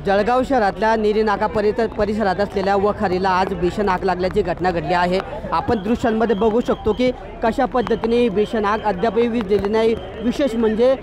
जळगाव शहरातल्या नेरी नाका परिसरात असलेल्या वखारीला आज भीषण आग लागल्याची घटना घडली आहे। आपण दृश्यांमध्ये बघू शकतो की कशा पद्धतीने ही भीषण आग अद्यापही विझलेली नाही। विशेष म्हणजे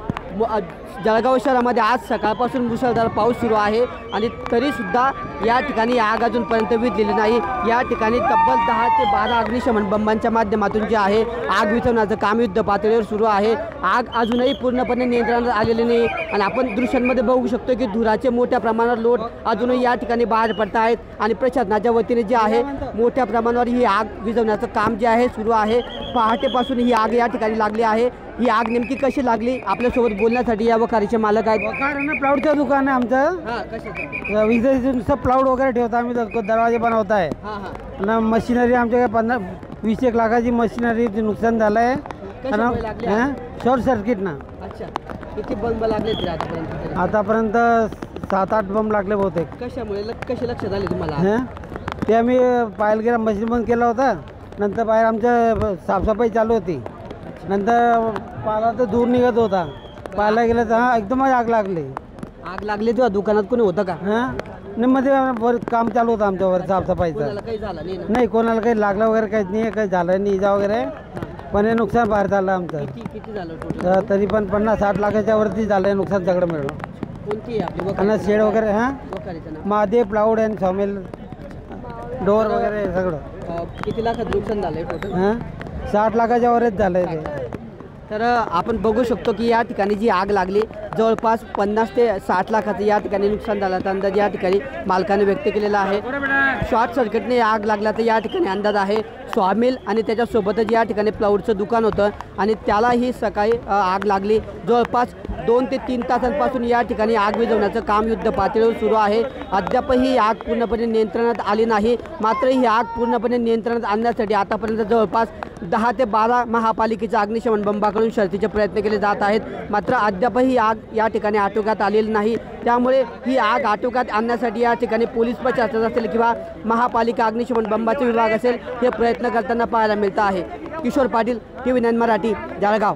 जळगाव शहरामध्ये आज सकाळपासून मुसळधार पाऊस सुरू आहे आणि तरीसुद्धा या ठिकाणी आग अजूनपर्यंत विझलेली नाही। या ठिकाणी तब्बल 10 ते 12 अग्निशमन बंबांच्या माध्यमातून जे आहे आग विझवण्याचं काम युद्ध पातळीवर सुरू आहे। आग अजूनही पूर्णपणे नियंत्रणात आलेली नाही आणि आपण दृश्यांमध्ये बघू शकतो की धुराचे मोठ्या प्रमाणावर लोट अजूनही या ठिकाणी बाहेर पडत आहेत आणि प्रशासनाच्या वतीने जे आहे मोठ्या प्रमाणावर ही आग विझवण्याचं काम जे आहे सुरू आहे। पहाटेपासून ही आग या ठिकाणी लागली आहे। ही आग नेमकी कशी लागली आपल्यासोबत बोलण्यासाठी या वखारीचे मालक आहेत। वखार ना प्लाऊडचं दुकान आहे आमचं। विजेचं सब प्लाऊड वगैरे ठेवता आम्ही, दरवाजे बनवत आहे ना। मशिनरी आमच्या काय 20-1 लाखाची मशिनरीचं नुकसान झालं आहे शॉर्ट सर्किट ना। अच्छा, किती बंब लागले आतापर्यंत? आतापर्यंत 7-8 बंब लागले बहुतेक। कशामुळे कसे लक्षात आले तुम्हाला? ते आम्ही पाहायला गेला, मशीन बंद केला होता, नंतर बाहेर आमच्या साफसफाई चालू होती, नंतर पाला तर दूर निघत होता, पाहायला गेलं तर एकदमच आग लागली। आग लागली तेव्हा दुकानात कोणी होतं का? नाही, मध्ये वर काम चालू होतं आमच्यावर साफसफाईचं। काही झालं नाही? नाही, कोणाला काही लागलं वगैरे काहीच नाही, काही झालं नाही इजा वगैरे, पण हे नुकसान बाहेर झालं आमचं। किती झालं? तरी पण 50-60 लाखाच्या वरती झालं नुकसान सगळं मिळून। कोणती आपली आणि शेड वगैरे महादेव प्लाऊड अँड सॉमिल डोअर वगैरे सगळं। किती लाखात नुकसान झालंय टोटल? 60 लाखाच्या वरच झालंय ते। तर आपण बघू शकतो की या ठिकाणी जी आग लागली जवळपास 50 ते 60 लाखाचं या ठिकाणी नुकसान झाल्याचा अंदाज या ठिकाणी मालकाने व्यक्त केलेला आहे। शॉर्ट सर्किटने आग लागल्याचा या ठिकाणी अंदाज आहे। सॉमिल आणि त्याच्यासोबतच या ठिकाणी प्लाऊडचं दुकान होतं आणि त्यालाही सकाळी आग लागली। जवळपास 2 ते 3 तासांपासून या ठिकाणी आग विझवण्याचं काम युद्ध पातळीवर सुरू आहे। अद्यापही ही आग पूर्णपणे नियंत्रणात आली नाही। मात्र ही आग पूर्णपणे नियंत्रणात आणण्यासाठी आतापर्यंत जवळपास 10 ते 12 महापालिकेच्या अग्निशमन बंबाकडून शर्थीचे प्रयत्न केले जात आहेत। मात्र अद्यापही ही आग या ठिकाणी आटोक्यात आलेली नाही। त्यामुळे ही आग आटोक्यात आणण्यासाठी या ठिकाणी पोलीस प्रशासन असेल किंवा महापालिका अग्निशमन बंबाचे विभाग असेल हे प्रयत्न करताना पाहायला मिळत आहे। किशोर पाटील, TV9 मराठी, जळगाव।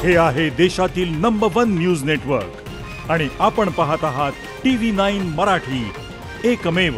हे आहे देशातील नंबर 1 न्यूज नेटवर्क आणि आपण पाहत आहात TV9 मराठी, एकमेव।